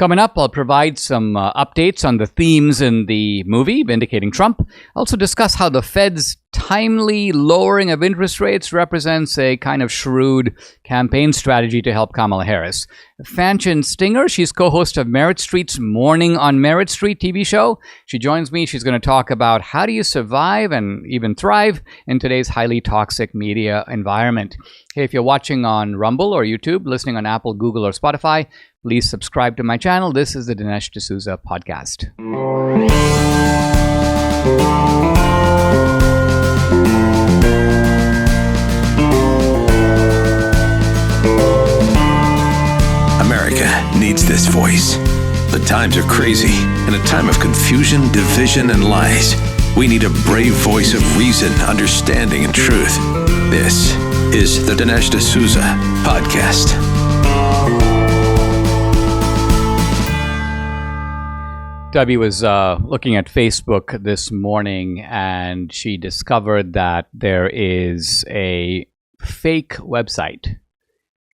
Coming up, I'll provide some updates on the themes in the movie, Vindicating Trump. Also discuss how the Fed's timely lowering of interest rates represents a kind of shrewd campaign strategy to help Kamala Harris. Fanchon Stinger, she's co-host of Merit Street's Morning on Merit Street TV show. She joins me. She's going to talk about how do you survive and even thrive in today's highly toxic media environment. Hey, if you're watching on Rumble or YouTube, listening on Apple, Google, or Spotify, please subscribe to my channel. This is the Dinesh D'Souza podcast. America needs this voice. The times are crazy. In a time of confusion, division, and lies, we need a brave voice of reason, understanding, and truth. This is the Dinesh D'Souza podcast. Debbie was looking at Facebook this morning, and she discovered that there is a fake website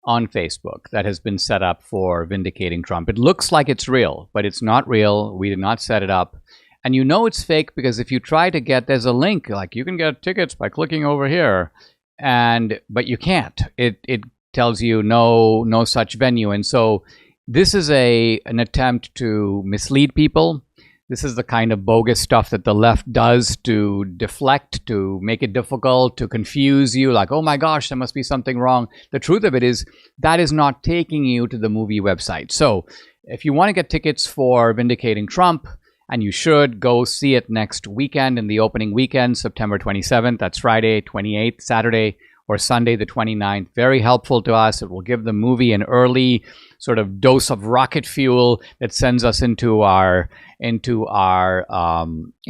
on Facebook that has been set up for Vindicating Trump. It looks like it's real, but it's not real. We did not set it up. And you know it's fake because if you try to get, there's a link, like you can get tickets by clicking over here, but you can't. It tells you no such venue. And so this is an attempt to mislead people. This is the kind of bogus stuff that the left does to deflect, to make it difficult, to confuse you, like, oh my gosh, there must be something wrong. The truth of it is that is not taking you to the movie website. So if you want to get tickets for Vindicating Trump, and you should go see it next weekend in the opening weekend, September 27th, that's Friday 28th, Saturday, or Sunday the 29th. Very helpful to us. It will give the movie an early sort of dose of rocket fuel that sends us into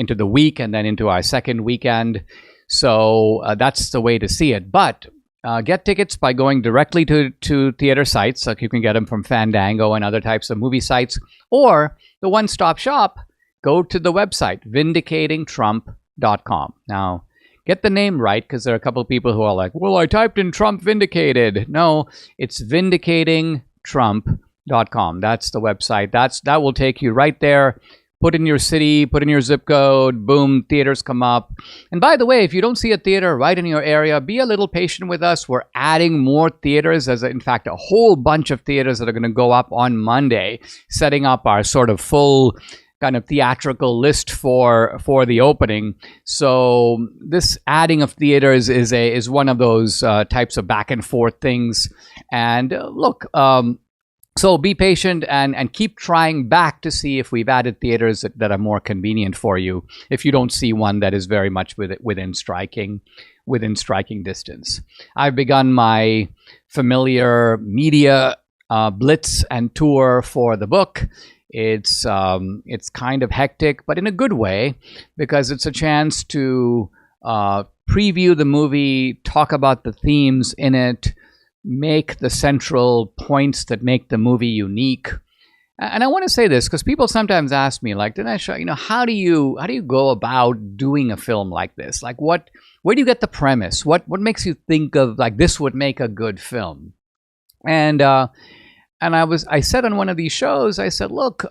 the week and then into our second weekend. So that's the way to see it. But get tickets by going directly to theater sites. Like you can get them from Fandango and other types of movie sites, or the one-stop shop. Go to the website, vindicatingtrump.com. Now, get the name right, because there are a couple of people who are like, well, I typed in Trump vindicated. No, it's vindicatingtrump.com. That's the website. That will take you right there. Put in your city, put in your zip code, boom, theaters come up. And by the way, if you don't see a theater right in your area, be a little patient with us. We're adding more theaters, in fact, a whole bunch of theaters that are going to go up on Monday, setting up our sort of full kind of theatrical list for the opening. So this adding of theaters is one of those types of back and forth things. And look, so be patient and keep trying back to see if we've added theaters that are more convenient for you, if you don't see one that is very much within striking distance. I've begun my familiar media blitz and tour for the book. It's kind of hectic, but in a good way, because it's a chance to preview the movie, talk about the themes in it, make the central points that make the movie unique. And I want to say this because people sometimes ask me, like, Dinesh, how do you go about doing a film like this? Like, where do you get the premise? What makes you think of like this would make a good film? And I said on one of these shows, I said, look,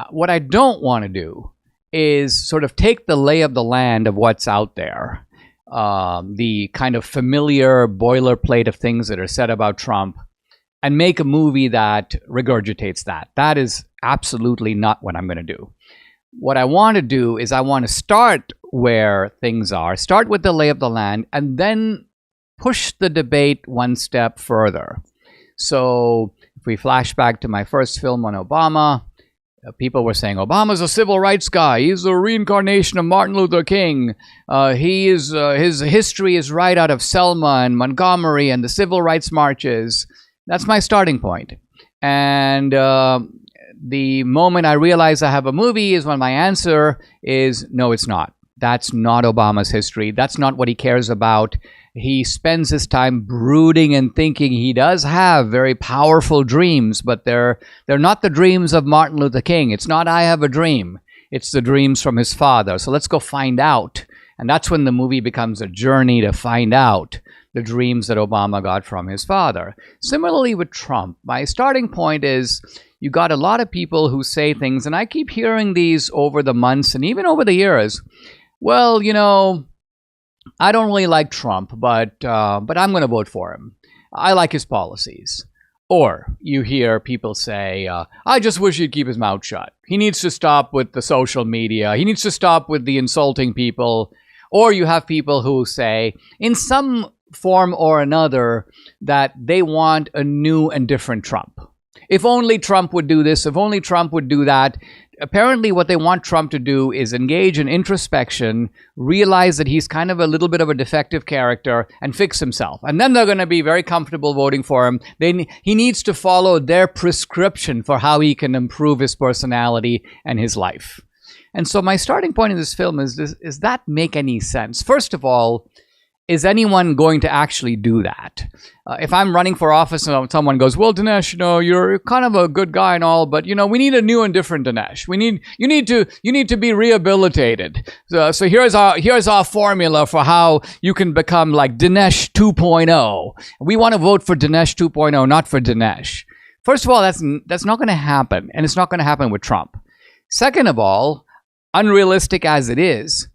what I don't want to do is sort of take the lay of the land of what's out there, the kind of familiar boilerplate of things that are said about Trump, and make a movie that regurgitates that. That is absolutely not what I'm going to do. What I want to do is I want to start where things are, start with the lay of the land, and then push the debate one step further. So if we flash back to my first film on Obama, people were saying, Obama's a civil rights guy. He's a reincarnation of Martin Luther King. His history is right out of Selma and Montgomery and the civil rights marches. That's my starting point. And the moment I realize I have a movie is when my answer is, no, it's not. That's not Obama's history. That's not what he cares about. He spends his time brooding and thinking. He does have very powerful dreams, but they're not the dreams of Martin Luther King. It's not I have a dream. It's the dreams from his father. So let's go find out. And that's when the movie becomes a journey to find out the dreams that Obama got from his father. Similarly with Trump, my starting point is you got a lot of people who say things, and I keep hearing these over the months and even over the years. Well, I don't really like Trump, but I'm going to vote for him. I like his policies. Or you hear people say, I just wish he'd keep his mouth shut. He needs to stop with the social media. He needs to stop with the insulting people. Or you have people who say, in some form or another, that they want a new and different Trump. If only Trump would do this, if only Trump would do that. Apparently what they want Trump to do is engage in introspection, realize that he's kind of a little bit of a defective character, and fix himself. And then they're going to be very comfortable voting for him. He needs to follow their prescription for how he can improve his personality and his life. And so my starting point in this film is, does that make any sense? First of all, is anyone going to actually do that? If I'm running for office and someone goes, well, Dinesh, you're kind of a good guy and all, but, we need a new and different Dinesh. You need to be rehabilitated. So here's our formula for how you can become like Dinesh 2.0. We want to vote for Dinesh 2.0, not for Dinesh. First of all, that's not going to happen, and it's not going to happen with Trump. Second of all, unrealistic as it is,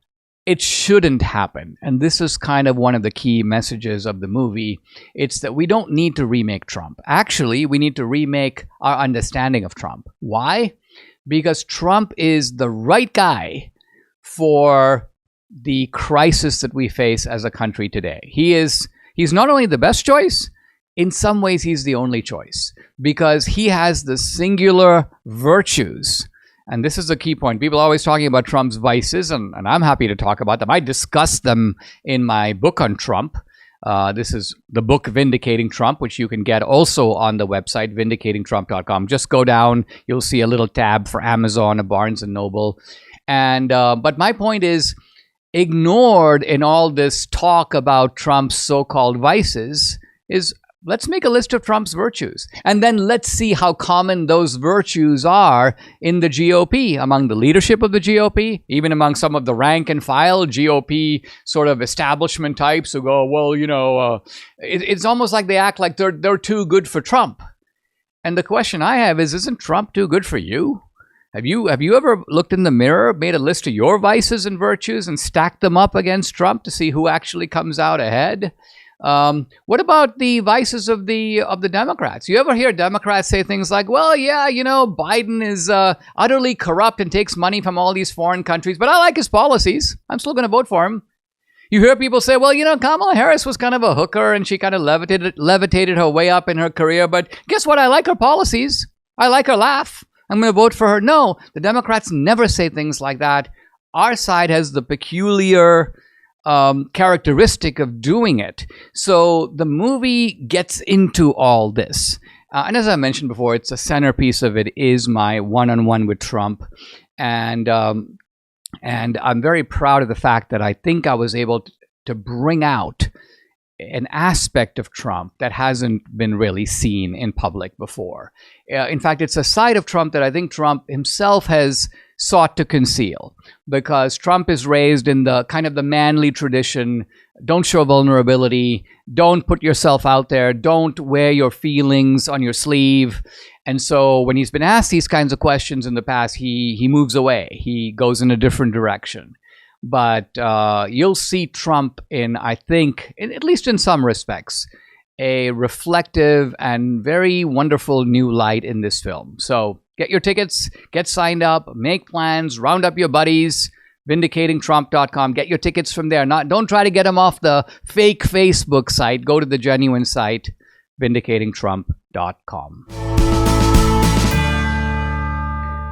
it shouldn't happen. And this is kind of one of the key messages of the movie. It's that we don't need to remake Trump. Actually, we need to remake our understanding of Trump. Why? Because Trump is the right guy for the crisis that we face as a country today. He's not only the best choice, in some ways he's the only choice, because he has the singular virtues. And this is a key point. People are always talking about Trump's vices, and I'm happy to talk about them. I discuss them in my book on Trump. This is the book Vindicating Trump, which you can get also on the website, vindicatingtrump.com. Just go down. You'll see a little tab for Amazon or Barnes & Noble. And but my point is, ignored in all this talk about Trump's so-called vices is, let's make a list of Trump's virtues. And then let's see how common those virtues are in the GOP, among the leadership of the GOP, even among some of the rank and file GOP sort of establishment types who go, well, it's almost like they act like they're too good for Trump. And the question I have is, isn't Trump too good for you? Have you ever looked in the mirror, made a list of your vices and virtues and stacked them up against Trump to see who actually comes out ahead? What about the vices of the Democrats? You ever hear Democrats say things like, well, yeah, Biden is utterly corrupt and takes money from all these foreign countries, but I like his policies. I'm still going to vote for him. You hear people say, well, Kamala Harris was kind of a hooker and she kind of levitated her way up in her career, but guess what? I like her policies. I like her laugh. I'm going to vote for her. No, the Democrats never say things like that. Our side has the peculiar characteristic of doing it. So the movie gets into all this. And as I mentioned before, it's a centerpiece of it is my one-on-one with Trump. And I'm very proud of the fact that I think I was able to bring out an aspect of Trump that hasn't been really seen in public before. In fact, it's a side of Trump that I think Trump himself has sought to conceal, because Trump is raised in the kind of the manly tradition. Don't show vulnerability. Don't put yourself out there. Don't wear your feelings on your sleeve. And so when he's been asked these kinds of questions in the past, he moves away. He goes in a different direction. But you'll see Trump in, I think, at least in some respects, a reflective and very wonderful new light in this film. So get your tickets, get signed up, make plans, round up your buddies, vindicatingtrump.com. Get your tickets from there. Don't try to get them off the fake Facebook site. Go to the genuine site, vindicatingtrump.com.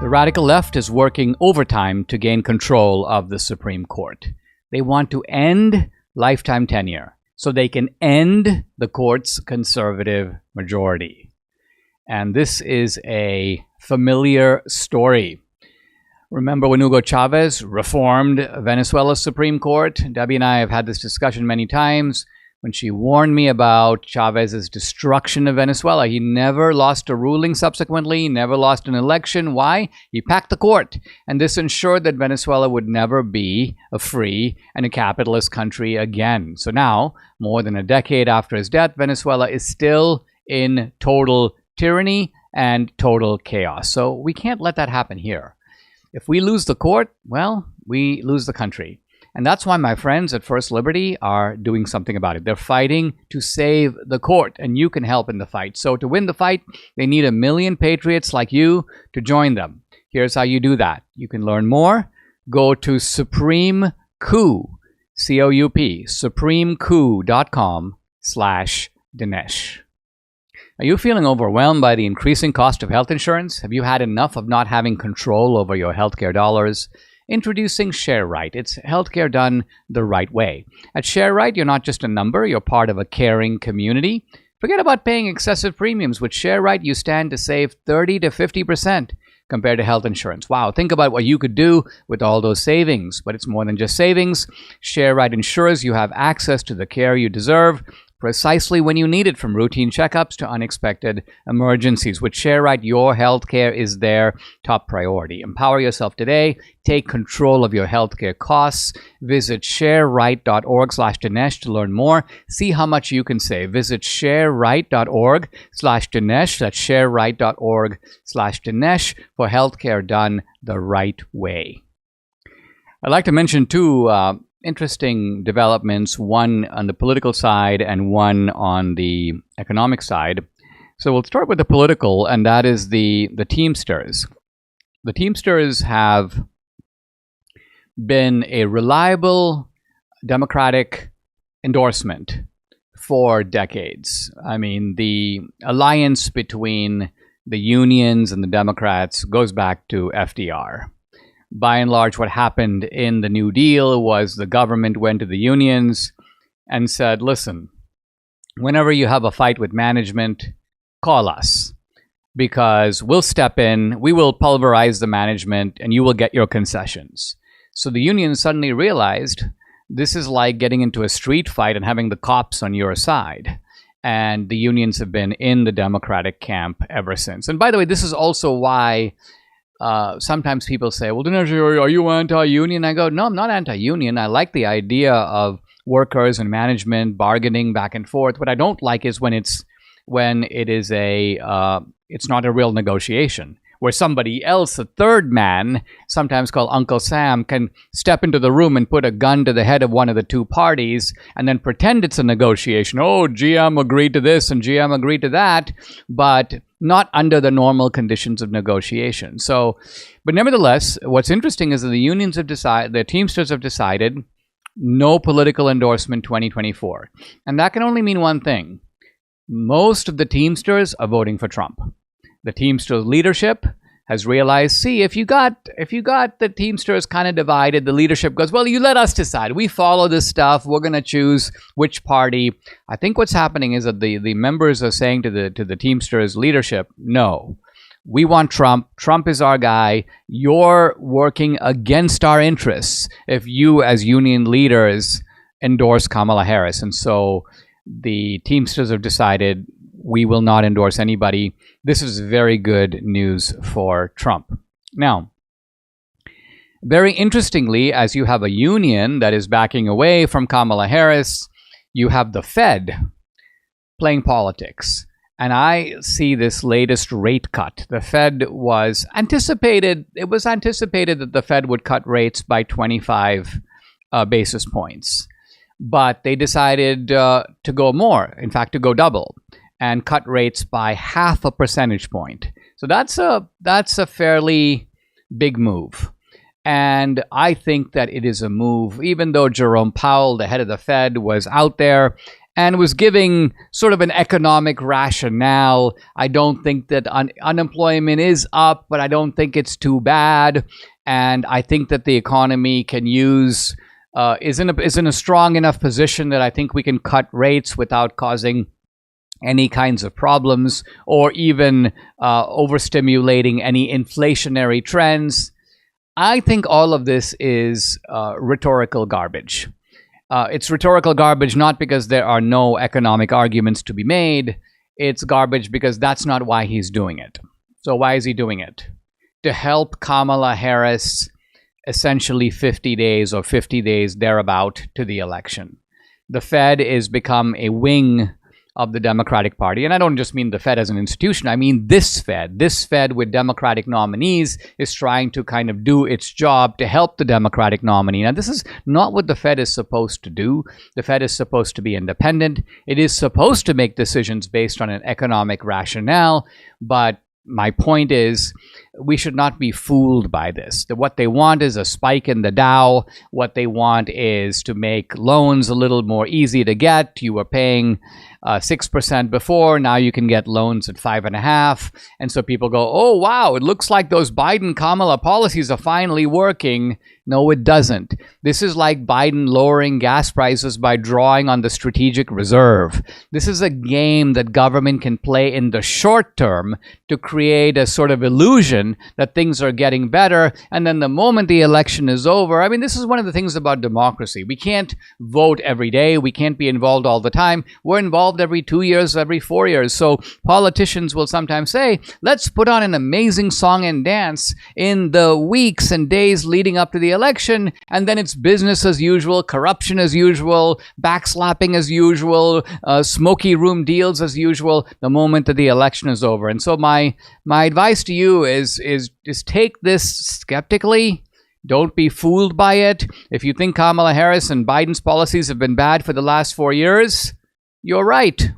The radical left is working overtime to gain control of the Supreme Court. They want to end lifetime tenure so they can end the court's conservative majority. And this is a familiar story. Remember when Hugo Chavez reformed Venezuela's Supreme Court? Debbie and I have had this discussion many times. when she warned me about Chavez's destruction of Venezuela. He never lost a ruling subsequently, never lost an election. Why? He packed the court. And this ensured that Venezuela would never be a free and a capitalist country again. So now, more than a decade after his death, Venezuela is still in total tyranny and total chaos. So we can't let that happen here. If we lose the court, well, we lose the country. And that's why my friends at First Liberty are doing something about it. They're fighting to save the court, and you can help in the fight. So to win the fight, they need 1 million patriots like you to join them. Here's how you do that. You can learn more. Go to Supreme Coup, C-O-U-P, supremecoup.com/Dinesh. Are you feeling overwhelmed by the increasing cost of health insurance? Have you had enough of not having control over your healthcare dollars? Introducing ShareRight. It's healthcare done the right way. At ShareRight, you're not just a number, you're part of a caring community. Forget about paying excessive premiums. With ShareRight, you stand to save 30 to 50% compared to health insurance. Wow, think about what you could do with all those savings. But it's more than just savings. ShareRight ensures you have access to the care you deserve precisely when you need it, from routine checkups to unexpected emergencies. With ShareRight, your healthcare is their top priority. Empower yourself today. Take control of your healthcare costs. Visit shareright.org/Dinesh to learn more. See how much you can save. Visit shareright.org/Dinesh. That's shareright.org/Dinesh for healthcare done the right way. I'd like to mention two interesting developments, one on the political side and one on the economic side. So we'll start with the political, and that is the Teamsters. The Teamsters have been a reliable Democratic endorsement for decades. I mean, the alliance between the unions and the Democrats goes back to FDR. By and large, what happened in the New Deal was the government went to the unions and said, listen, whenever you have a fight with management, call us, because we'll step in, we will pulverize the management, and you will get your concessions. So the unions suddenly realized this is like getting into a street fight and having the cops on your side. And the unions have been in the Democratic camp ever since. And by the way, this is also why sometimes people say, well, Dinesh, are you anti-union? I go, no, I'm not anti-union. I like the idea of workers and management bargaining back and forth. What I don't like is when it's not a real negotiation, where somebody else, a third man, sometimes called Uncle Sam, can step into the room and put a gun to the head of one of the two parties and then pretend it's a negotiation. Oh, GM agreed to this and GM agreed to that, but not under the normal conditions of negotiation. So, but nevertheless, what's interesting is that the Teamsters have decided no political endorsement 2024. And that can only mean one thing. Most of the Teamsters are voting for Trump. The Teamsters leadership has realized, see, if you got the Teamsters kind of divided, the leadership goes, well, you let us decide. We follow this stuff. We're going to choose which party. I think what's happening is that the members are saying to the Teamsters leadership, no, we want Trump. Trump is our guy. You're working against our interests if you, as union leaders, endorse Kamala Harris. And so the Teamsters have decided we will not endorse anybody. This is very good news for Trump. Now, very interestingly, as you have a union that is backing away from Kamala Harris, you have the Fed playing politics. And I see this latest rate cut. The Fed was anticipated, it was anticipated that the Fed would cut rates by 25 basis points. But they decided to go more, in fact, to go double, and cut rates by 0.5 percentage point. So that's a fairly big move. And I think that it is a move, even though Jerome Powell, the head of the Fed, was out there and was giving sort of an economic rationale. I don't think that unemployment is up, but I don't think it's too bad. And I think that the economy can use, is in a strong enough position that I think we can cut rates without causing any kinds of problems or even overstimulating any inflationary trends. I think all of this is rhetorical garbage. It's rhetorical garbage, not because there are no economic arguments to be made. It's garbage because that's not why he's doing it. So why is he doing it? To help Kamala Harris essentially 50 days or 50 days thereabout to the election. The Fed is become a wing of the Democratic Party. And I don't just mean the Fed as an institution. I mean this Fed. This Fed with Democratic nominees is trying to kind of do its job to help the Democratic nominee. Now, this is not what the Fed is supposed to do. The Fed is supposed to be independent. It is supposed to make decisions based on an economic rationale. But my point is, we should not be fooled by this. What they want is a spike in the Dow. What they want is to make loans a little more easy to get. You were paying 6% before. Now you can get loans at 5.5%. And so people go, oh, wow, it looks like those Biden-Kamala policies are finally working. No, it doesn't. This is like Biden lowering gas prices by drawing on the strategic reserve. This is a game that government can play in the short term to create a sort of illusion that things are getting better. And then the moment the election is over, I mean, this is one of the things about democracy. We can't vote every day. We can't be involved all the time. We're involved every 2 years, every 4 years. So politicians will sometimes say, let's put on an amazing song and dance in the weeks and days leading up to the election, and then it's business as usual, corruption as usual, backslapping as usual, smoky room deals as usual the moment that the election is over. And so my advice to you is take this skeptically. Don't be fooled by it. If you think Kamala Harris and Biden's policies have been bad for the last 4 years, you're right.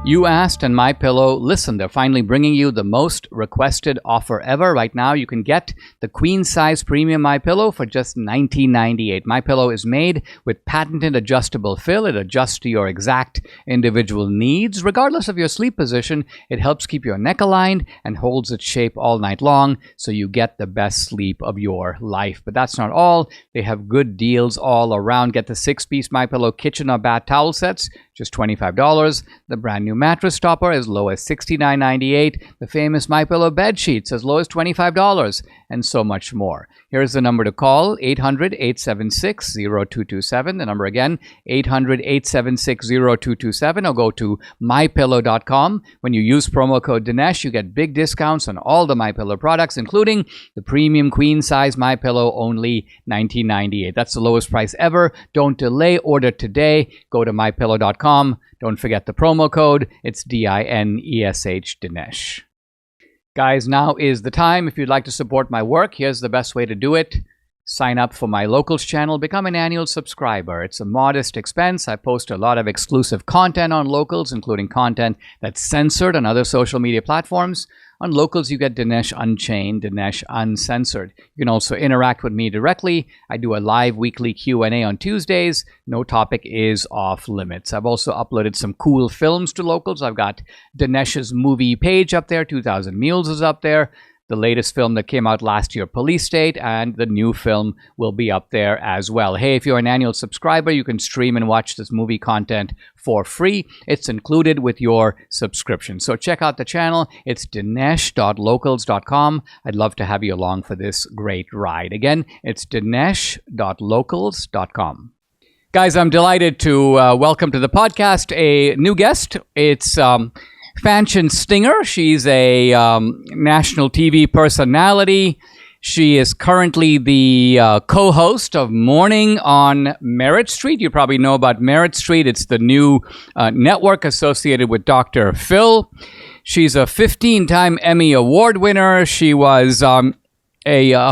You asked, and MyPillow listened. They're finally bringing you the most requested offer ever. Right now, you can get the queen-size premium MyPillow for just $19.98. MyPillow is made with patented adjustable fill. It adjusts to your exact individual needs. Regardless of your sleep position, it helps keep your neck aligned and holds its shape all night long, so you get the best sleep of your life. But that's not all. They have good deals all around. Get the 6-piece MyPillow kitchen or bath towel sets, just $25. The brand new mattress topper as low as $69.98. The famous MyPillow bed sheets as low as $25, and so much more. Here's the number to call, 800-876-0227. The number again, 800-876-0227, or go to mypillow.com. When you use promo code Dinesh, you get big discounts on all the MyPillow products, including the premium queen size MyPillow, only $19.98. That's the lowest price ever. Don't delay. Order today. Go to mypillow.com. Don't forget the promo code. It's DINESH, Dinesh. Guys, now is the time. If you'd like to support my work, here's the best way to do it. Sign up for my Locals channel. Become an annual subscriber. It's a modest expense. I post a lot of exclusive content on Locals, including content that's censored on other social media platforms. On Locals, you get Dinesh Unchained, Dinesh Uncensored. You can also interact with me directly. I do a live weekly Q&A on Tuesdays. No topic is off limits. I've also uploaded some cool films to Locals. I've got Dinesh's movie page up there. 2000 Mules is up there. The latest film that came out last year, Police State, and the new film will be up there as well. Hey, if you're an annual subscriber, you can stream and watch this movie content for free. It's included with your subscription. So check out the channel. It's dinesh.locals.com. I'd love to have you along for this great ride. Again, it's dinesh.locals.com. Guys, I'm delighted to welcome to the podcast a new guest. It's Fanchon Stinger. She's a national TV personality. She is currently the co-host of Morning on Merit Street. You probably know about Merit Street. It's the new network associated with Dr. Phil. She's a 15-time Emmy Award winner. She was a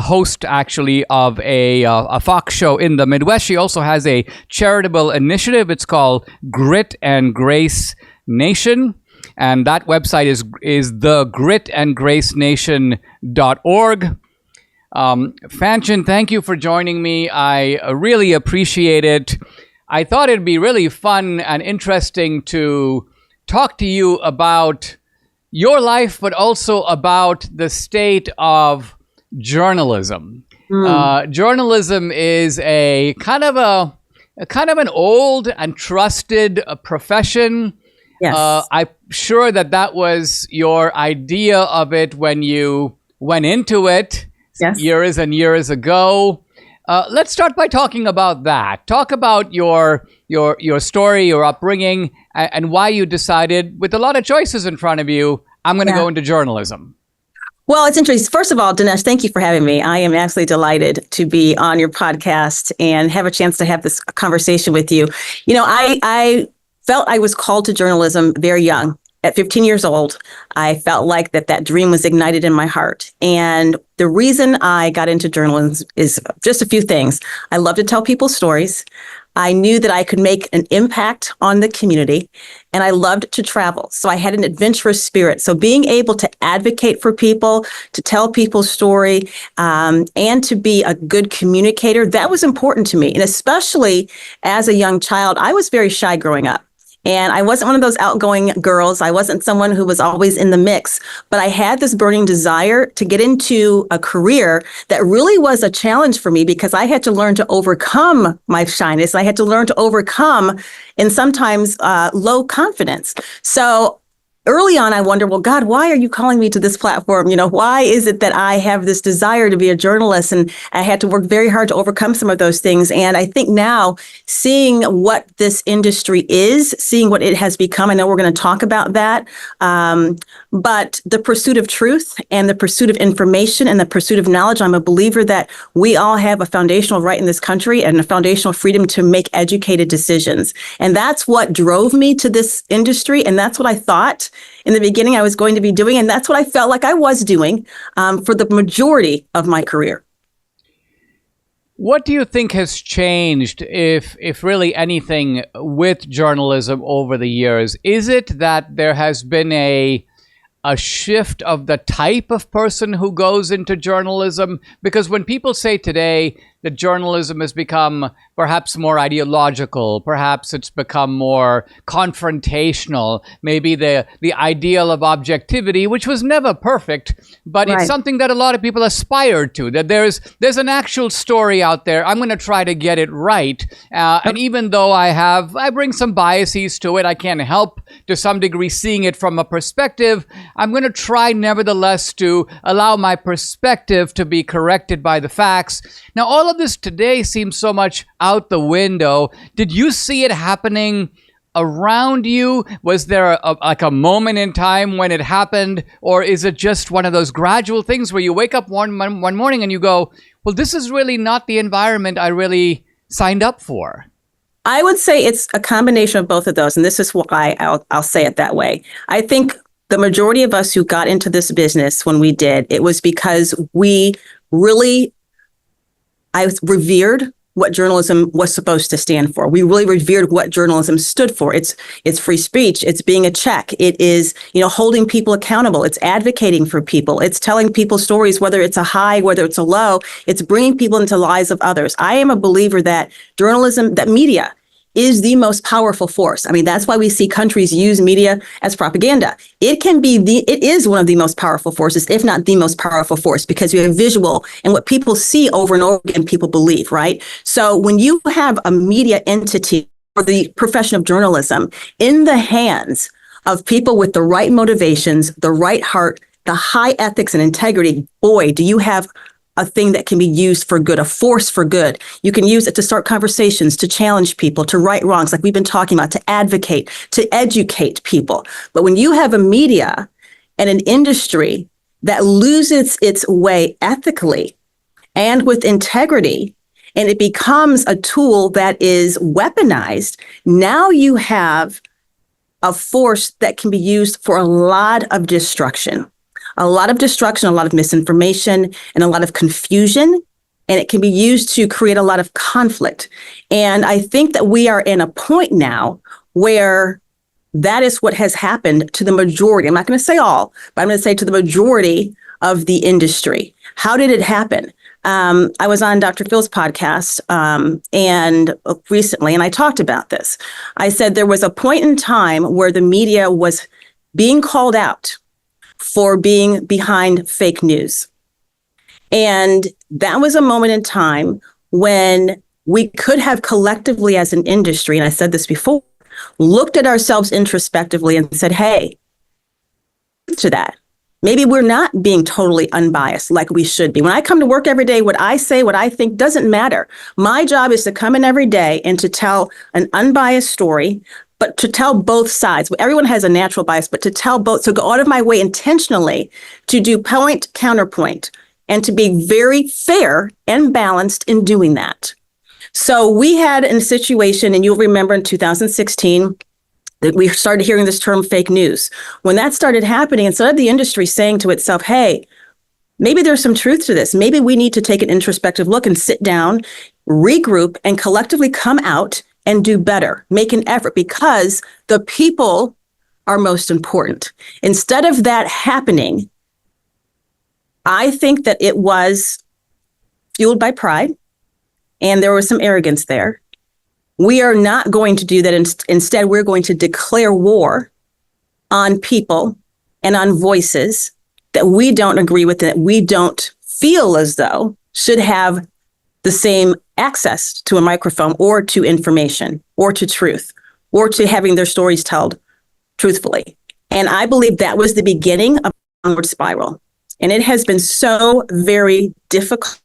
host, actually, of a Fox show in the Midwest. She also has a charitable initiative. It's called Grit and Grace Nation. And that website is thegritandgracenation.org. Fanchon, thank you for joining me. I really appreciate it. I thought it'd be really fun and interesting to talk to you about your life, but also about the state of journalism. Journalism is a kind of an old and trusted profession. Yes. I'm sure that was your idea of it when you went into it years and years ago. Let's start by talking about that. Talk about your story, your upbringing, and why you decided, with a lot of choices in front of you, I'm going to go into journalism. Well, it's interesting. First of all, Dinesh, thank you for having me. I am absolutely delighted to be on your podcast and have a chance to have this conversation with you. You know, I felt I was called to journalism very young. At 15 years old, I felt like that dream was ignited in my heart. And the reason I got into journalism is just a few things. I love to tell people stories. I knew that I could make an impact on the community, and I loved to travel. So I had an adventurous spirit. So being able to advocate for people, to tell people's story, and to be a good communicator, that was important to me. And especially as a young child, I was very shy growing up. And I wasn't one of those outgoing girls. I wasn't someone who was always in the mix, but I had this burning desire to get into a career that really was a challenge for me because I had to learn to overcome my shyness. I had to learn to overcome and sometimes low confidence. So early on, I wondered, well, God, why are you calling me to this platform? You know, why is it that I have this desire to be a journalist? And I had to work very hard to overcome some of those things. And I think now, seeing what this industry is, seeing what it has become, I know we're going to talk about that, but the pursuit of truth and the pursuit of information and the pursuit of knowledge, I'm a believer that we all have a foundational right in this country and a foundational freedom to make educated decisions. And that's what drove me to this industry. And that's what I thought in the beginning I was going to be doing. And that's what I felt like I was doing for the majority of my career. What do you think has changed, if really anything, with journalism over the years? Is it that there has been a shift of the type of person who goes into journalism? Because when people say today that journalism has become perhaps more ideological, perhaps it's become more confrontational, maybe the ideal of objectivity, which was never perfect, but It's something that a lot of people aspire to, that there's an actual story out there. I'm going to try to get it right. And even though I bring some biases to it, I can't help to some degree seeing it from a perspective. I'm going to try nevertheless to allow my perspective to be corrected by the facts. Now, all of this today seems so much out the window. Did you see it happening around you? Was there a moment in time when it happened? Or is it just one of those gradual things where you wake up one morning and you go, well, this is really not the environment I really signed up for? I would say it's a combination of both of those. And this is why I'll say it that way. I think the majority of us who got into this business when we did, it was because I revered what journalism was supposed to stand for. We really revered what journalism stood for. It's free speech. It's being a check. It is, holding people accountable. It's advocating for people. It's telling people stories, whether it's a high, whether it's a low. It's bringing people into the lives of others. I am a believer that journalism, that media is the most powerful force. I mean, that's why we see countries use media as propaganda. It is one of the most powerful forces, if not the most powerful force, because you have visual and what people see over and over again, people believe, right? So when you have a media entity or the profession of journalism in the hands of people with the right motivations, the right heart, the high ethics and integrity, boy, do you have a thing that can be used for good, a force for good. You can use it to start conversations, to challenge people, to right wrongs, like we've been talking about, to advocate, to educate people. But when you have a media and an industry that loses its way ethically and with integrity, and it becomes a tool that is weaponized, now you have a force that can be used for a lot of destruction. A lot of destruction, a lot of misinformation, and a lot of confusion. And it can be used to create a lot of conflict. And I think that we are in a point now where that is what has happened to the majority. I'm not going to say all, but I'm going to say to the majority of the industry. How did it happen? I was on Dr. Phil's podcast and recently, and I talked about this. I said there was a point in time where the media was being called out for being behind fake news. And that was a moment in time when we could have collectively as an industry, and I said this before, looked at ourselves introspectively and said, hey, to that. Maybe we're not being totally unbiased like we should be. When I come to work every day, what I say, what I think doesn't matter. My job is to come in every day and to tell an unbiased story, but to tell both sides. Everyone has a natural bias, but to tell both, so go out of my way intentionally to do point, counterpoint, and to be very fair and balanced in doing that. So we had a situation, and you'll remember in 2016, that we started hearing this term fake news. When that started happening, instead of the industry saying to itself, hey, maybe there's some truth to this. Maybe we need to take an introspective look and sit down, regroup, and collectively come out and do better, make an effort, because the people are most important. Instead of that happening, I think that it was fueled by pride, and there was some arrogance there. We are not going to do that. Instead, we're going to declare war on people and on voices that we don't agree with, that we don't feel as though should have the same access to a microphone or to information or to truth or to having their stories told truthfully. And I believe that was the beginning of a downward spiral. And it has been so very difficult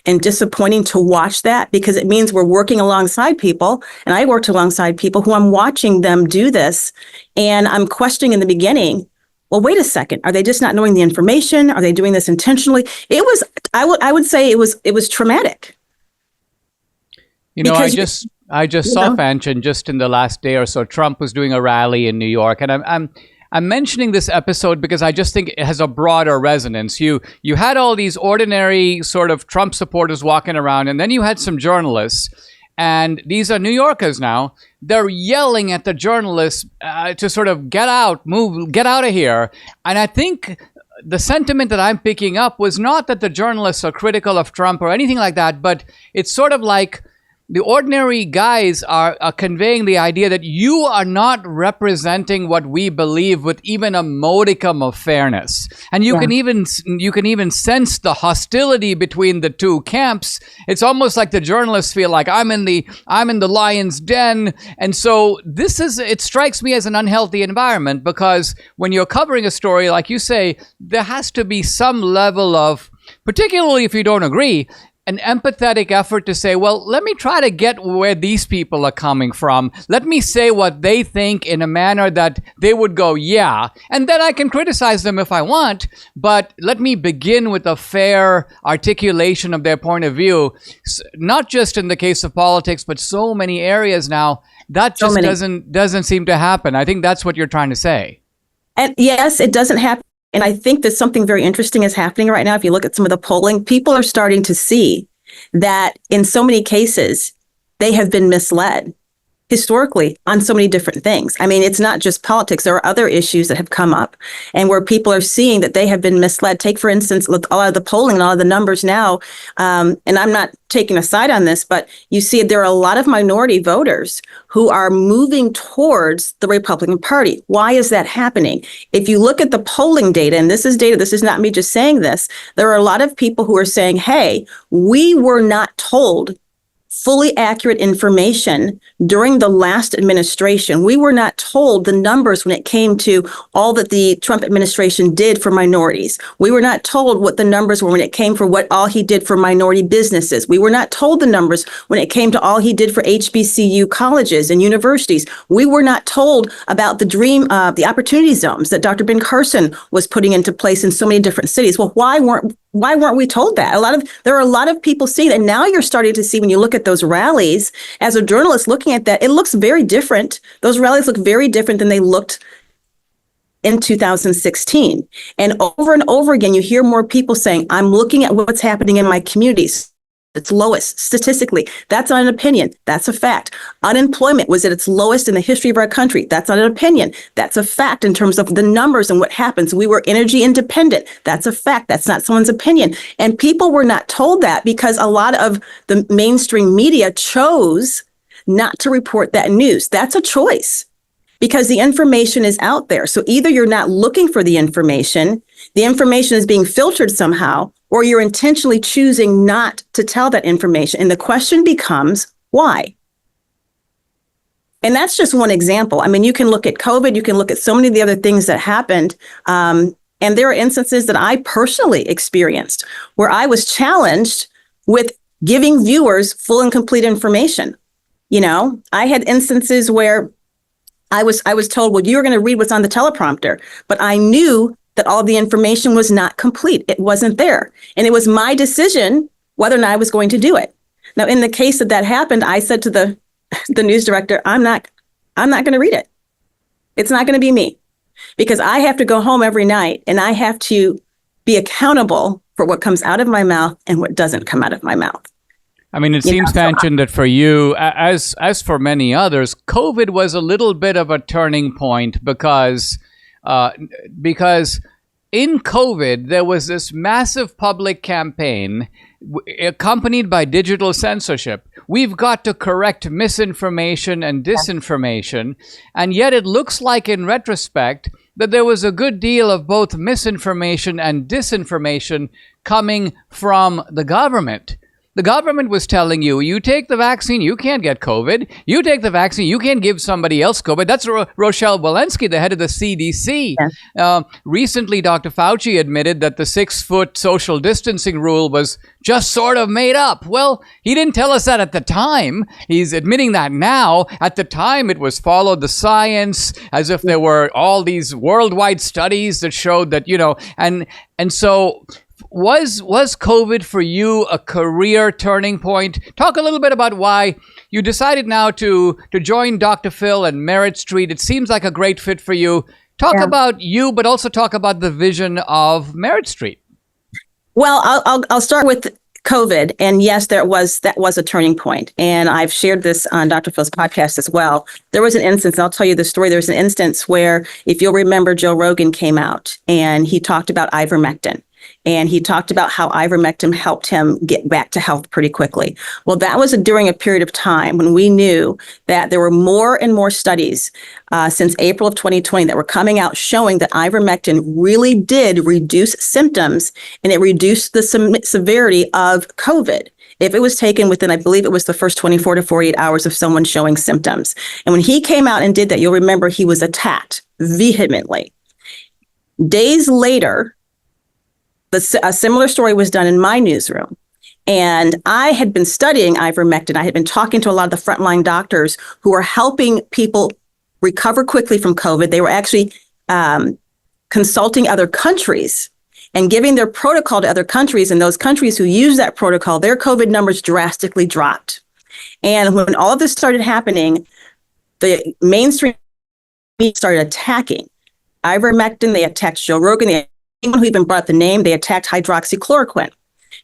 and disappointing to watch that, because it means we're working alongside people, and I worked alongside people who I'm watching them do this, and I'm questioning in the beginning, well, wait a second, are they just not knowing the information? Are they doing this intentionally? It was, I would say it was traumatic. You know, Because I just saw Fanchon just in the last day or so. Trump was doing a rally in New York, and I'm mentioning this episode because I just think it has a broader resonance. You had all these ordinary sort of Trump supporters walking around, and then you had some journalists, and these are New Yorkers now. They're yelling at the journalists to sort of get out, move, get out of here. And I think the sentiment that I'm picking up was not that the journalists are critical of Trump or anything like that, but it's sort of like the ordinary guys are conveying the idea that you are not representing what we believe with even a modicum of fairness. And you can even sense the hostility between the two camps. It's almost like the journalists feel like I'm in the lion's den. And so it strikes me as an unhealthy environment, because when you're covering a story, like you say, there has to be some level of, particularly if you don't agree, an empathetic effort to say, well, let me try to get where these people are coming from. Let me say what they think in a manner that they would go, yeah, and then I can criticize them if I want, but let me begin with a fair articulation of their point of view, not just in the case of politics, but so many areas now. That just doesn't seem to happen. I think that's what you're trying to say. And yes, it doesn't happen. And I think that something very interesting is happening right now. If you look at some of the polling, people are starting to see that in so many cases, they have been misled historically on so many different things. I mean, it's not just politics. There are other issues that have come up, and where people are seeing that they have been misled. Take, for instance, a lot of the polling and all of the numbers now, and I'm not taking a side on this, but you see there are a lot of minority voters who are moving towards the Republican Party. Why is that happening? If you look at the polling data, and this is data, this is not me just saying this, there are a lot of people who are saying, hey, we were not told fully accurate information during the last administration. We were not told the numbers when it came to all that the Trump administration did for minorities. We were not told what the numbers were when it came for what all he did for minority businesses. We were not told the numbers when it came to all he did for HBCU colleges and universities. We were not told about the opportunity zones that Dr. Ben Carson was putting into place in so many different cities. Well, why weren't we told that? There are a lot of people seeing that. Now you're starting to see, when you look at those rallies, as a journalist looking at that, it looks very different. Those rallies look very different than they looked in 2016. And over again, you hear more people saying, I'm looking at what's happening in my communities. It's lowest statistically. That's not an opinion. That's a fact. Unemployment was at its lowest in the history of our country. That's not an opinion. That's a fact in terms of the numbers and what happens. We were energy independent. That's a fact. That's not someone's opinion. And people were not told that because a lot of the mainstream media chose not to report that news. That's a choice because the information is out there. So either you're not looking for the information is being filtered somehow, or you're intentionally choosing not to tell that information. And the question becomes, why? And that's just one example. I mean, you can look at COVID, you can look at so many of the other things that happened And there are instances that I personally experienced where I was challenged with giving viewers full and complete information. You know, I had instances where I was told, well, you're going to read what's on the teleprompter, but I knew that all the information was not complete. It wasn't there. And it was my decision whether or not I was going to do it. Now, in the case that happened, I said to the news director, I'm not going to read it. It's not going to be me, because I have to go home every night and I have to be accountable for what comes out of my mouth and what doesn't come out of my mouth. I mean, it seems, Fanchon, that for you, as for many others, COVID was a little bit of a turning point because in COVID, there was this massive public campaign accompanied by digital censorship. We've got to correct misinformation and disinformation. And yet it looks like, in retrospect, that there was a good deal of both misinformation and disinformation coming from the government. The government was telling you, you take the vaccine, you can't get COVID. You take the vaccine, you can't give somebody else COVID. That's Rochelle Walensky, the head of the CDC. Yes. Recently, Dr. Fauci admitted that the 6-foot social distancing rule was just sort of made up. Well, he didn't tell us that at the time. He's admitting that now. At the time, it was followed the science, as if there were all these worldwide studies that showed that, you know, and so... Was COVID for you a career turning point? Talk a little bit about why you decided now to join Dr. Phil and Merit Street. It seems like a great fit for you. Talk about you, but also talk about the vision of Merit Street. Well, I'll start with COVID. And yes, that was a turning point. And I've shared this on Dr. Phil's podcast as well. There was an instance, and I'll tell you the story. There was an instance where, if you'll remember, Joe Rogan came out and he talked about ivermectin. And he talked about how ivermectin helped him get back to health pretty quickly. Well, that was during a period of time when we knew that there were more and more studies since April of 2020 that were coming out showing that ivermectin really did reduce symptoms, and it reduced the severity of COVID if it was taken within, I believe it was the first 24 to 48 hours of someone showing symptoms. And when he came out and did that, you'll remember he was attacked vehemently. Days later, a similar story was done in my newsroom. And I had been studying ivermectin. I had been talking to a lot of the frontline doctors who were helping people recover quickly from COVID. They were actually consulting other countries and giving their protocol to other countries. And those countries who used that protocol, their COVID numbers drastically dropped. And when all of this started happening, the mainstream media started attacking ivermectin. They attacked Joe Rogan. Anyone who even brought up the name, they attacked hydroxychloroquine.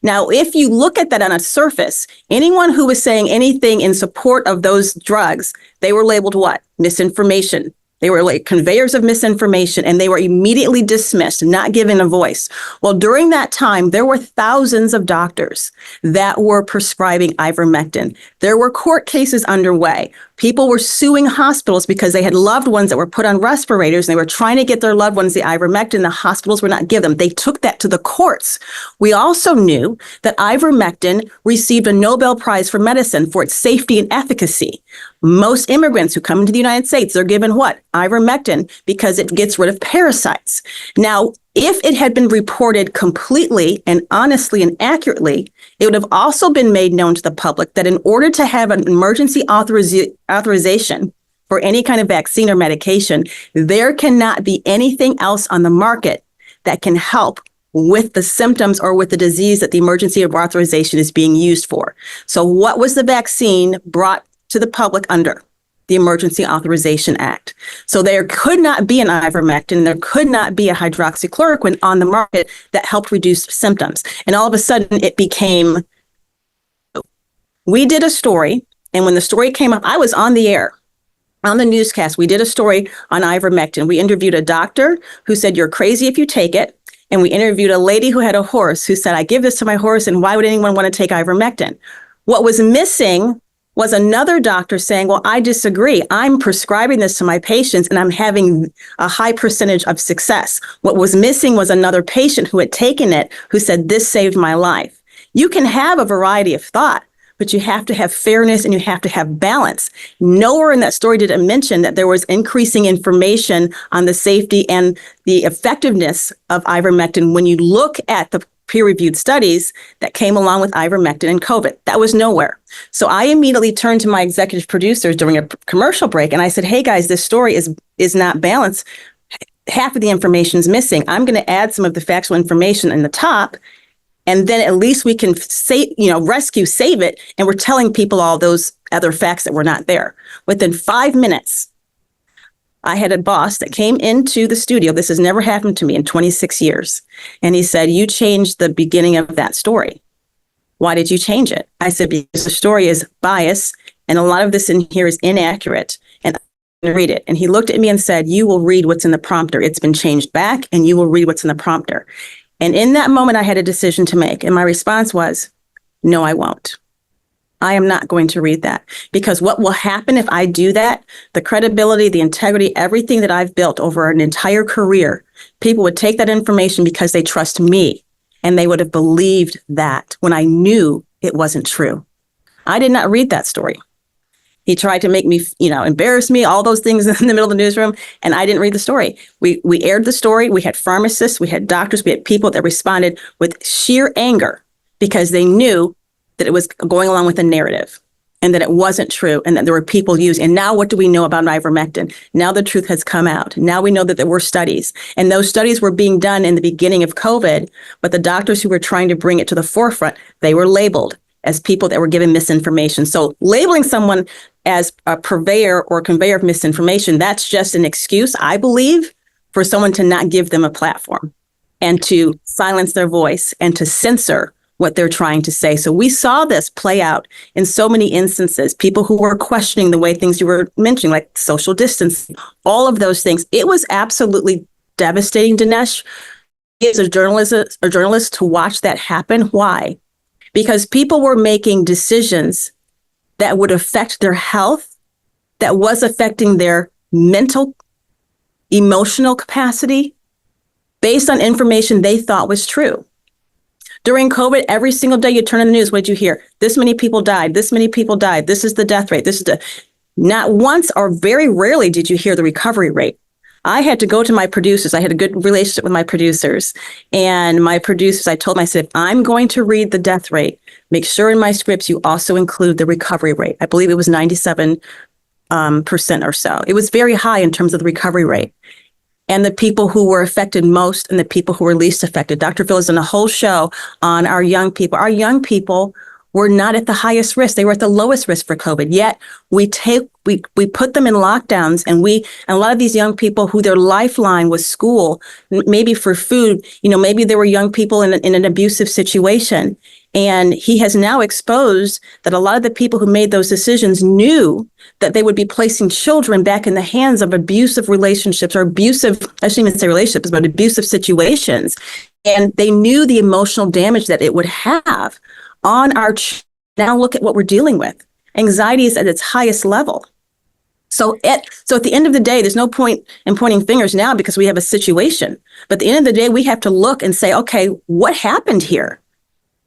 Now, if you look at that on a surface, anyone who was saying anything in support of those drugs, they were labeled what? Misinformation. They were like conveyors of misinformation, and they were immediately dismissed, not given a voice. Well, during that time, there were thousands of doctors that were prescribing ivermectin. There were court cases underway. People were suing hospitals because they had loved ones that were put on respirators, and they were trying to get their loved ones the ivermectin. The hospitals were not giving them. They took that to the courts. We also knew that ivermectin received a Nobel Prize for medicine for its safety and efficacy. Most immigrants who come into the United States, they're given what? Ivermectin, because it gets rid of parasites. Now, if it had been reported completely and honestly and accurately, it would have also been made known to the public that in order to have an emergency authorization for any kind of vaccine or medication, there cannot be anything else on the market that can help with the symptoms or with the disease that the emergency authorization is being used for. So what was the vaccine brought to the public under? The Emergency Authorization Act. So there could not be an ivermectin, there could not be a hydroxychloroquine on the market that helped reduce symptoms. And all of a sudden it became, we did a story, and when the story came up, I was on the air, on the newscast. We did a story on ivermectin. We interviewed a doctor who said, you're crazy if you take it. And we interviewed a lady who had a horse who said, I give this to my horse, and why would anyone want to take ivermectin? What was missing was another doctor saying, well, I disagree. I'm prescribing this to my patients and I'm having a high percentage of success. What was missing was another patient who had taken it who said, this saved my life. You can have a variety of thought, but you have to have fairness and you have to have balance. Nowhere in that story did it mention that there was increasing information on the safety and the effectiveness of ivermectin when you look at the peer-reviewed studies that came along with ivermectin and COVID. That was nowhere. So I immediately turned to my executive producers during a commercial break and I said, hey guys, this story is not balanced. Half of the information is missing. I'm going to add some of the factual information in the top, and then at least we can save it. And we're telling people all those other facts that were not there. Within 5 minutes, I had a boss that came into the studio. This has never happened to me in 26 years. And he said, you changed the beginning of that story. Why did you change it? I said, because the story is biased and a lot of this in here is inaccurate. And read it. And he looked at me and said, you will read what's in the prompter. It's been changed back and you will read what's in the prompter. And in that moment, I had a decision to make. And my response was, no, I won't. I am not going to read that, because what will happen if I do that, the credibility, the integrity, everything that I've built over an entire career, people would take that information because they trust me and they would have believed that when I knew it wasn't true. I did not read that story. He tried to make me, embarrass me, all those things in the middle of the newsroom, and I didn't read the story. We aired the story. We had pharmacists, we had doctors, we had people that responded with sheer anger because they knew that it was going along with a narrative and that it wasn't true and that there were people using. And now what do we know about ivermectin? Now the truth has come out. Now we know that there were studies, and those studies were being done in the beginning of COVID, but the doctors who were trying to bring it to the forefront, they were labeled as people that were given misinformation. So labeling someone as a purveyor or conveyor of misinformation, that's just an excuse, I believe, for someone to not give them a platform and to silence their voice and to censor what they're trying to say. So we saw this play out in so many instances, people who were questioning the way things you were mentioning, like social distancing, all of those things. It was absolutely devastating, Dinesh, as a journalist to watch that happen. Why? Because people were making decisions that would affect their health, that was affecting their mental, emotional capacity based on information they thought was true. During COVID, every single day you turn on the news, what did you hear? This many people died. This many people died. This is the death rate. Not once or very rarely did you hear the recovery rate. I had to go to my producers. I had a good relationship with my producers. And my producers, I told them, I said, if I'm going to read the death rate, make sure in my scripts you also include the recovery rate. I believe it was 97% or so. It was very high in terms of the recovery rate. And the people who were affected most and the people who were least affected. Dr. Phil has done a whole show on our young people. Our young people were not at the highest risk. They were at the lowest risk for COVID. Yet we put them in lockdowns, and a lot of these young people who their lifeline was school, maybe for food, maybe there were young people in an abusive situation. And he has now exposed that a lot of the people who made those decisions knew that they would be placing children back in the hands of abusive relationships, or abusive, I shouldn't even say relationships, but abusive situations. And they knew the emotional damage that it would have on our now look at what we're dealing with. Anxiety is at its highest level. So at the end of the day, there's no point in pointing fingers now because we have a situation. But at the end of the day, we have to look and say, okay, what happened here?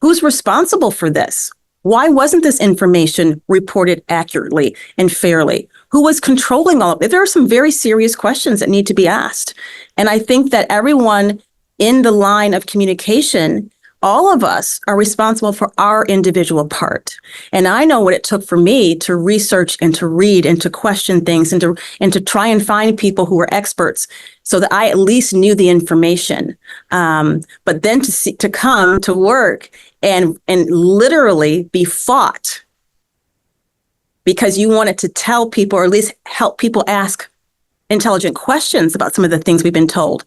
Who's responsible for this? Why wasn't this information reported accurately and fairly? Who was controlling all of it? There are some very serious questions that need to be asked. And I think that everyone in the line of communication, all of us are responsible for our individual part. And I know what it took for me to research and to read and to question things and to try and find people who were experts so that I at least knew the information. But then to come to work and literally be fought because you wanted to tell people, or at least help people ask intelligent questions about some of the things we've been told.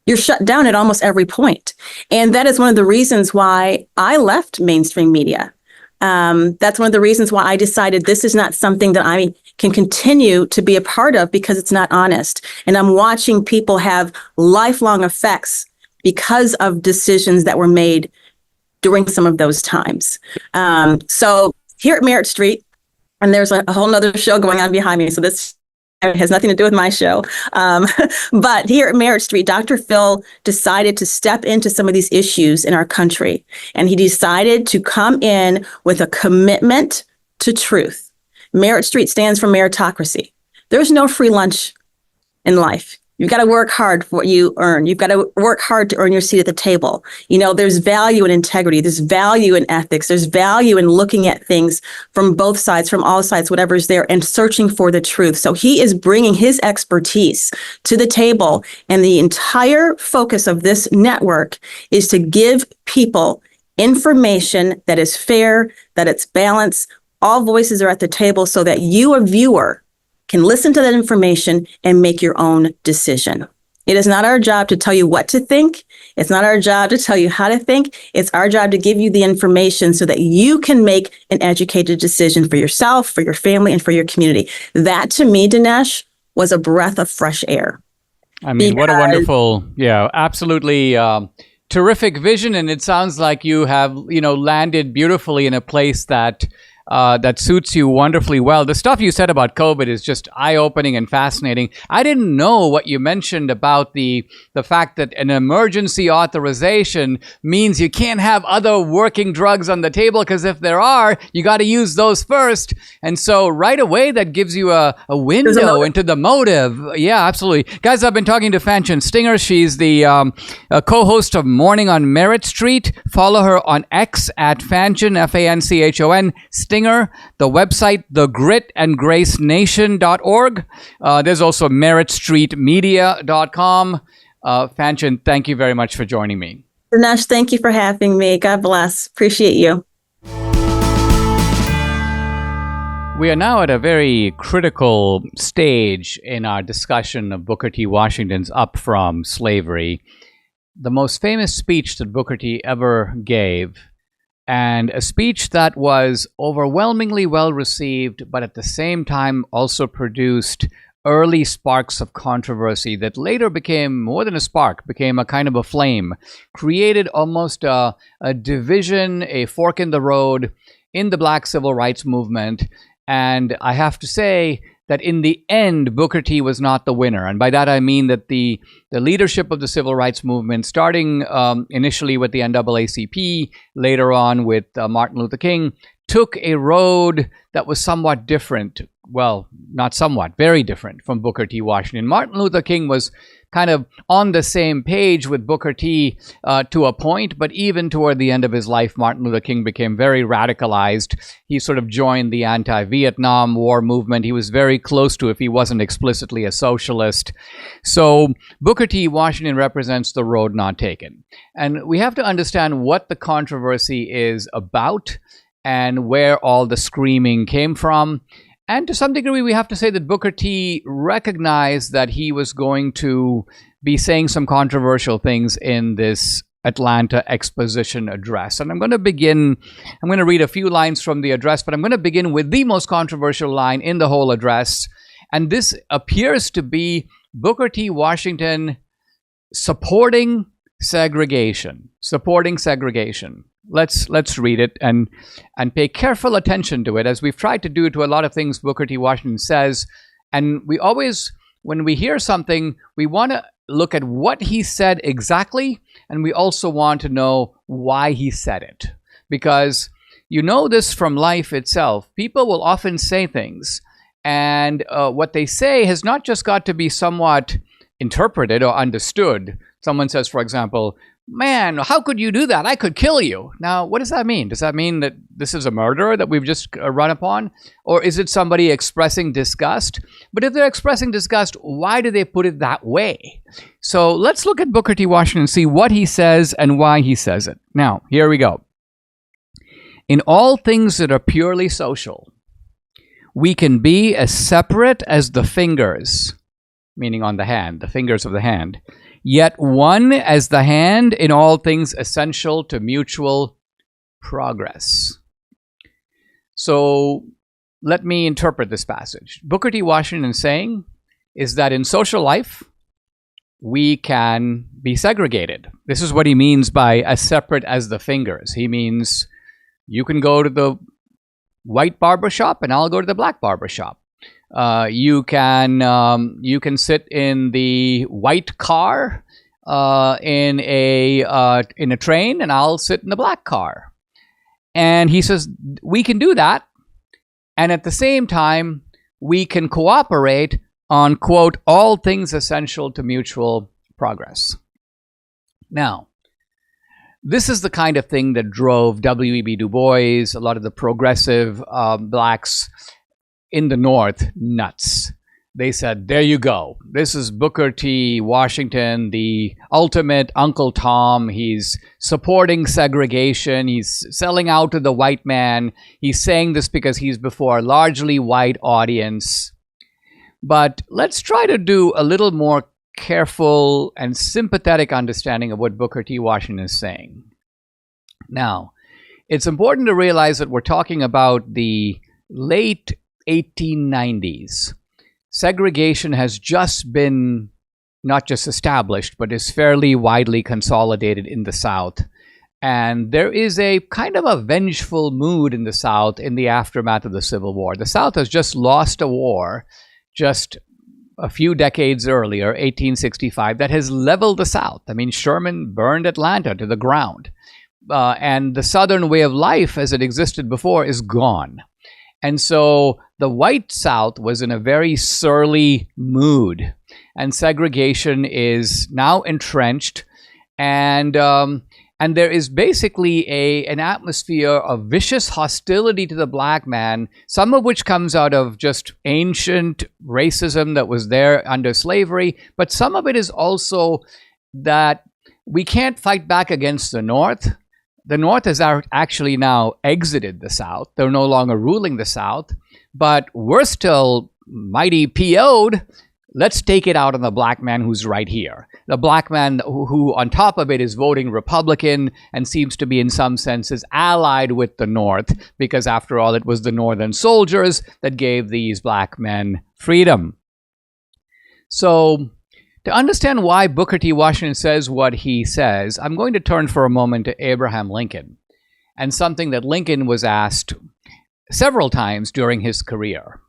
You're shut down at almost every point. And that is one of the reasons why I left mainstream media. That's one of the reasons why I decided this is not something that I can continue to be a part of because it's not honest. And I'm watching people have lifelong effects because of decisions that were made during some of those times. So here at Merritt Street, and there's a whole nother show going on behind me. So this It has nothing to do with my show. But here at Merritt Street, Dr. Phil decided to step into some of these issues in our country. And he decided to come in with a commitment to truth. Merritt Street stands for meritocracy. There's no free lunch in life. You've got to work hard for what you earn. You've got to work hard to earn your seat at the table. You know, there's value in integrity. There's value in ethics. There's value in looking at things from both sides, from all sides, whatever's there, and searching for the truth. So he is bringing his expertise to the table. And the entire focus of this network is to give people information that is fair, that it's balanced. All voices are at the table so that you, a viewer, can listen to that information and make your own decision. It is not our job to tell you what to think. It's not our job to tell you how to think. It's our job to give you the information so that you can make an educated decision for yourself, for your family, and for your community. That, to me, Dinesh, was a breath of fresh air. I mean, what a wonderful, absolutely terrific vision. And it sounds like you have, landed beautifully in a place that suits you wonderfully well. The stuff you said about COVID is just eye-opening and fascinating. I didn't know what you mentioned about the fact that an emergency authorization means you can't have other working drugs on the table, because if there are, you got to use those first. And so right away, that gives you a window into the motive. Yeah, absolutely. Guys, I've been talking to Fanchon Stinger. She's the co-host of Morning on Merritt Street. Follow her on X at Fanchon, Fanchon Stinger, the website, thegritandgracenation.org. There's also meritstreetmedia.com. Fanchon, thank you very much for joining me. Dinesh, thank you for having me. God bless. Appreciate you. We are now at a very critical stage in our discussion of Booker T. Washington's Up From Slavery. The most famous speech that Booker T. ever gave, and a speech that was overwhelmingly well received, but at the same time also produced early sparks of controversy that later became more than a spark, became a kind of a flame, created almost a division, a fork in the road in the Black civil rights movement. And I have to say that in the end, Booker T was not the winner. And by that I mean that the leadership of the civil rights movement, starting initially with the NAACP, later on with Martin Luther King, took a road that was somewhat different. Well, not somewhat, very different from Booker T. Washington. Martin Luther King was kind of on the same page with Booker T to a point, but even toward the end of his life, Martin Luther King became very radicalized. He sort of joined the anti-Vietnam War movement. He was very close to, if he wasn't explicitly a socialist. So Booker T. Washington represents the road not taken. And we have to understand what the controversy is about and where all the screaming came from. And to some degree, we have to say that Booker T recognized that he was going to be saying some controversial things in this Atlanta exposition address. And I'm going to read a few lines from the address, but I'm going to begin with the most controversial line in the whole address. And this appears to be Booker T. Washington supporting segregation. Let's read it and pay careful attention to it, as we've tried to do to a lot of things Booker T. Washington says. And we always, when we hear something, we want to look at what he said exactly, and we also want to know why he said it. Because you know this from life itself. People will often say things, and what they say has not just got to be somewhat interpreted or understood. Someone says, for example, "Man, how could you do that? I could kill you." Now, what does that mean? Does that mean that this is a murderer that we've just run upon? Or is it somebody expressing disgust? But if they're expressing disgust, why do they put it that way? So let's look at Booker T. Washington and see what he says and why he says it. Now, here we go. "In all things that are purely social, we can be as separate as the fingers," meaning on the hand, the fingers of the hand, "yet one as the hand in all things essential to mutual progress." So let me interpret this passage. Booker T. Washington is saying is that in social life, we can be segregated. This is what he means by as separate as the fingers. He means you can go to the white barber shop and I'll go to the black barber shop. You can sit in the white car in a train, and I'll sit in the black car. And he says, we can do that. And at the same time, we can cooperate on, quote, all things essential to mutual progress. Now, this is the kind of thing that drove W.E.B. Du Bois, a lot of the progressive blacks in the North, nuts. They said, there you go. This is Booker T. Washington, the ultimate Uncle Tom. He's supporting segregation. He's selling out to the white man. He's saying this because he's before a largely white audience. But let's try to do a little more careful and sympathetic understanding of what Booker T. Washington is saying. Now, it's important to realize that we're talking about the late 1890s. Segregation has just been not just established, but is fairly widely consolidated in the South. And there is a kind of a vengeful mood in the South in the aftermath of the Civil War. The South has just lost a war just a few decades earlier, 1865, that has leveled the South. I mean, Sherman burned Atlanta to the ground. And the Southern way of life as it existed before is gone. And so the white South was in a very surly mood, and segregation is now entrenched, and there is basically an atmosphere of vicious hostility to the black man, some of which comes out of just ancient racism that was there under slavery, but some of it is also that we can't fight back against the North. The North has actually now exited the South. They're no longer ruling the South, but we're still mighty PO'd. Let's take it out on the black man who's right here. The black man who on top of it is voting Republican and seems to be in some senses allied with the North, because after all, it was the Northern soldiers that gave these black men freedom. So, to understand why Booker T. Washington says what he says, I'm going to turn for a moment to Abraham Lincoln and something that Lincoln was asked several times during his career.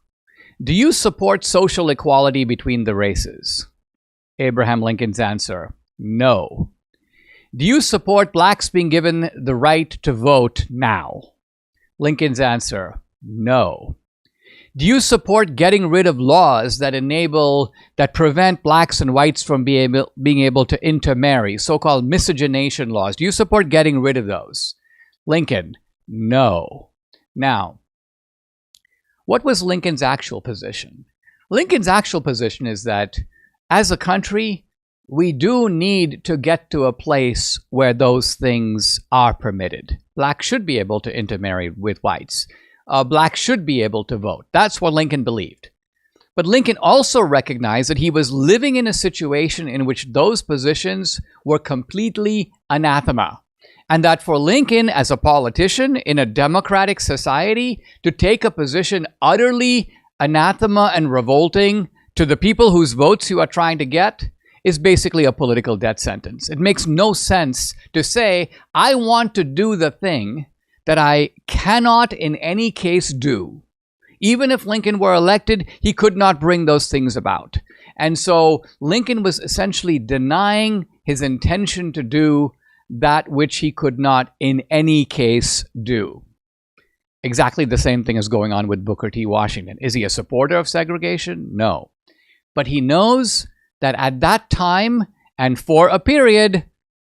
Do you support social equality between the races? Abraham Lincoln's answer, no. Do you support blacks being given the right to vote now? Lincoln's answer, no. Do you support getting rid of laws that prevent blacks and whites from being able to intermarry, so-called miscegenation laws? Do you support getting rid of those? Lincoln, no. Now, what was Lincoln's actual position? Lincoln's actual position is that as a country, we do need to get to a place where those things are permitted. Blacks should be able to intermarry with whites. Blacks should be able to vote. That's what Lincoln believed. But Lincoln also recognized that he was living in a situation in which those positions were completely anathema. And that for Lincoln, as a politician in a democratic society, to take a position utterly anathema and revolting to the people whose votes you are trying to get is basically a political death sentence. It makes no sense to say, I want to do the thing that I cannot in any case do. Even if Lincoln were elected, he could not bring those things about. And so Lincoln was essentially denying his intention to do that which he could not in any case do. Exactly the same thing is going on with Booker T. Washington. Is he a supporter of segregation? No. But he knows that at that time and for a period,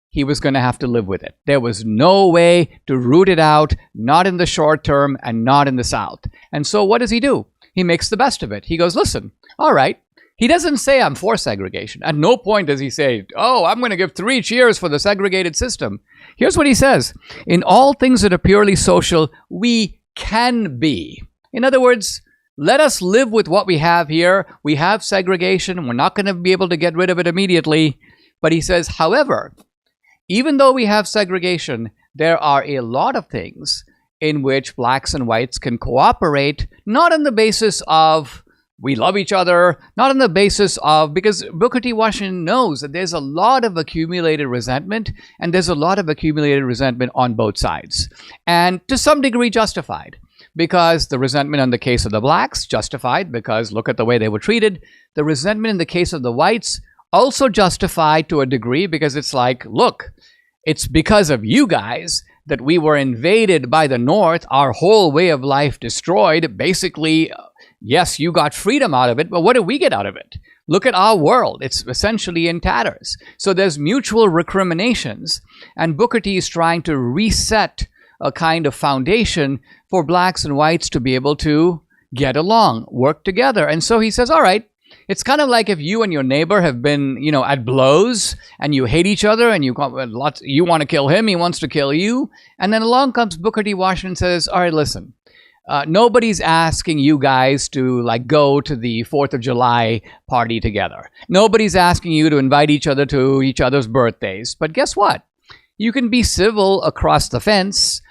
he was going to have to live with it. There was no way to root it out, not in the short term and not in the South. And so what does he do? He makes the best of it. He goes, listen, all right. He doesn't say I'm for segregation. At no point does he say, oh, I'm going to give 3 cheers for the segregated system. Here's what he says. In all things that are purely social, we can be. In other words, let us live with what we have here. We have segregation. We're not going to be able to get rid of it immediately. But he says, however, even though we have segregation, there are a lot of things in which blacks and whites can cooperate, not on the basis of we love each other, not on the basis of, because Booker T. Washington knows that there's a lot of accumulated resentment, and there's a lot of accumulated resentment on both sides, and to some degree justified. because the resentment in the case of the blacks, justified because look at the way they were treated. The resentment in the case of the whites, also justified to a degree, because it's like, look, it's because of you guys that we were invaded by the North, our whole way of life destroyed. Basically, yes, you got freedom out of it, but what did we get out of it? Look at our world. It's essentially in tatters. So there's mutual recriminations, and Booker T is trying to reset a kind of foundation for blacks and whites to be able to get along, work together. And so he says, all right, it's kind of like if you and your neighbor have been, at blows and you hate each other and you want to kill him, he wants to kill you. And then along comes Booker T. Washington and says, all right, listen, nobody's asking you guys to go to the 4th of July party together. Nobody's asking you to invite each other to each other's birthdays. But guess what? You can be civil across the fence.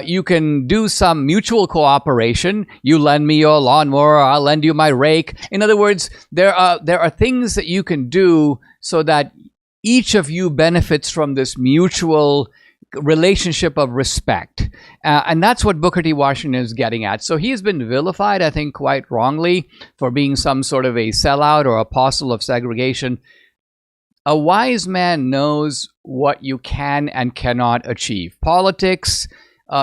You can do some mutual cooperation. You lend me your lawnmower, I'll lend you my rake. In other words, there are things that you can do so that each of you benefits from this mutual relationship of respect. And that's what Booker T. Washington is getting at. So he has been vilified, I think, quite wrongly for being some sort of a sellout or apostle of segregation. A wise man knows what you can and cannot achieve. Politics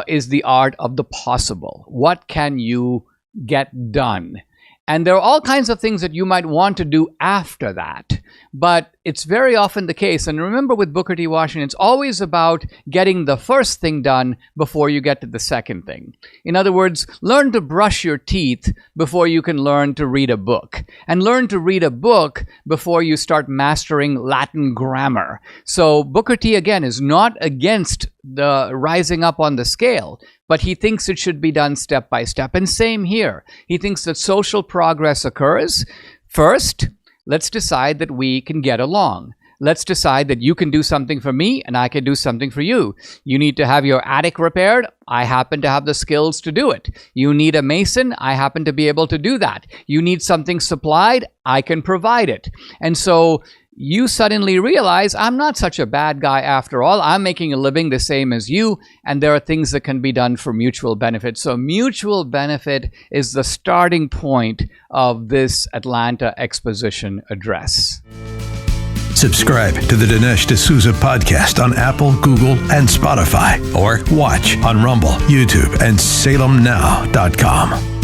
is the art of the possible. What can you get done? And there are all kinds of things that you might want to do after that. But it's very often the case. And remember, with Booker T. Washington, it's always about getting the first thing done before you get to the second thing. In other words, learn to brush your teeth before you can learn to read a book. And learn to read a book before you start mastering Latin grammar. So Booker T, again, is not against the rising up on the scale, but he thinks it should be done step by step. And same here. He thinks that social progress occurs. First, let's decide that we can get along. Let's decide that you can do something for me and I can do something for you. You need to have your attic repaired. I happen to have the skills to do it. You need a mason. I happen to be able to do that. You need something supplied. I can provide it. And so you suddenly realize I'm not such a bad guy after all. I'm making a living the same as you, and there are things that can be done for mutual benefit. So mutual benefit is the starting point of this Atlanta Exposition address. Subscribe to the Dinesh D'Souza podcast on Apple, Google, and Spotify, or watch on Rumble, YouTube, and SalemNow.com.